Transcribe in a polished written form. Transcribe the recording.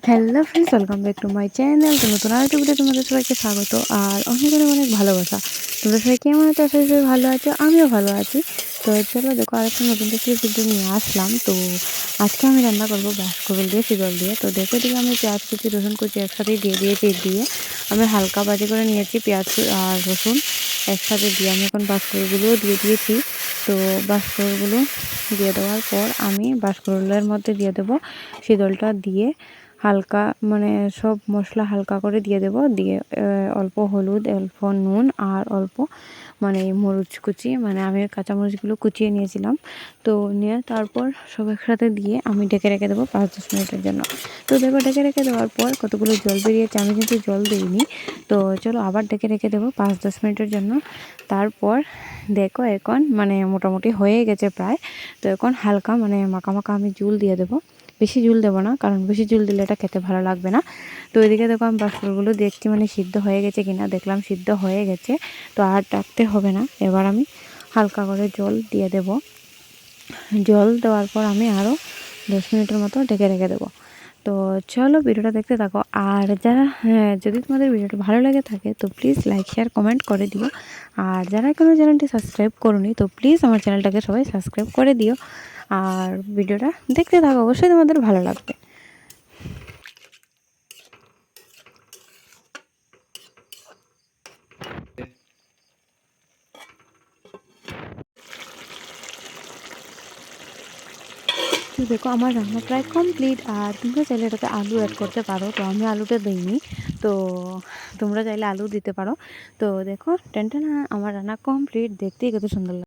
Hello friends, welcome back to my channel. তো নতুন আরেকটা ভিডিও তোমাদের সবাইকে স্বাগত আর অনেক অনেক অনেক ভালোবাসা। তোমরা সবাই কেমন আছো? আশা করি ভালো আছো, আমিও ভালো আছি। তো চলো দেখো, আরেকটা নতুন রেসিপি ভিডিও নিয়ে আসলাম। তো আজকে আমি রান্না করবো বাঁশকরুল দিয়ে, শিকল দিয়ে। তো দেখো, এদিকে আমি পেঁয়াজ কুচি, রসুন কুচি একসাথেই দিয়ে দিয়েছি। দিয়ে আমি হালকা ভাজি করে নিয়েছি পেঁয়াজ আর রসুন একসাথে দিয়ে আমি এখন বাঁশকরুলগুলোও দিয়ে দিয়েছি। তো বাঁশকরুলগুলো দিয়ে দেওয়ার পর আমি বাঁশকরুলের মধ্যে দিয়ে দেবো শিকলটা দিয়ে হালকা সব মশলা হালকা করে দিয়ে দেব। দিয়ে অল্প হলুদ, অল্প নুন আর অল্প মরিচ কুচি, আমি কাঁচামরিচগুলো কুচিয়ে নিয়েছিলাম। তো নিয়ে তারপর সব একসাথে দিয়ে আমি ঢেকে রেখে দেবো 5-10 মিনিটের জন্য। তো দেখো, ঢেকে রেখে দেওয়ার পর কতগুলো জল বেরিয়েছে, আমি কিন্তু জল দিইনি। তো চলো আবার ঢেকে রেখে দেবো 5-10 মিনিটের জন্য। তারপর দেখো এখন মোটামুটি হয়ে গেছে প্রায়। তো এখন হালকা মাখা মাখা আমি জল দিয়ে দেবো। বেশি ঝোল দেবো না, কারণ বেশি ঝোল দিলে এটা খেতে ভালো লাগবে না। তো এদিকে দেখো, আমি বাঁশকরুলগুলো দেখছি সিদ্ধ হয়ে গেছে কিনা। দেখলাম সিদ্ধ হয়ে গেছে। তো আর ডাকতে হবে না, এবার আমি হালকা করে জল দিয়ে দেব। জল দেওয়ার পর আমি আরও 10 মিনিটের মতো ঢেকে রেখে দেবো। তো চলো ভিডিওটা দেখতে থাকো। আর যদি তোমাদের ভিডিওটা ভালো লেগে থাকে তো প্লিজ লাইক, শেয়ার, কমেন্ট করে দিও। আর যারা এখনো চ্যানেলটি সাবস্ক্রাইব করোনি তো প্লিজ আমার চ্যানেলটাকে সবাই সাবস্ক্রাইব করে দিও। আর ভিডিওটা দেখতে থাকো, অবশ্যই তোমাদের ভালো লাগবে। তো দেখো, আমার রান্না প্রায় কমপ্লিট। আর তোমরা চাইলে এটাতে আলু অ্যাড করতে পারো, তো আমি আলুটা দিইনি। তো তোমরা চাইলে আলু দিতে পারো। তো দেখো, টেনটা আমার রান্না কমপ্লিট, দেখতেই কত সুন্দর লাগে।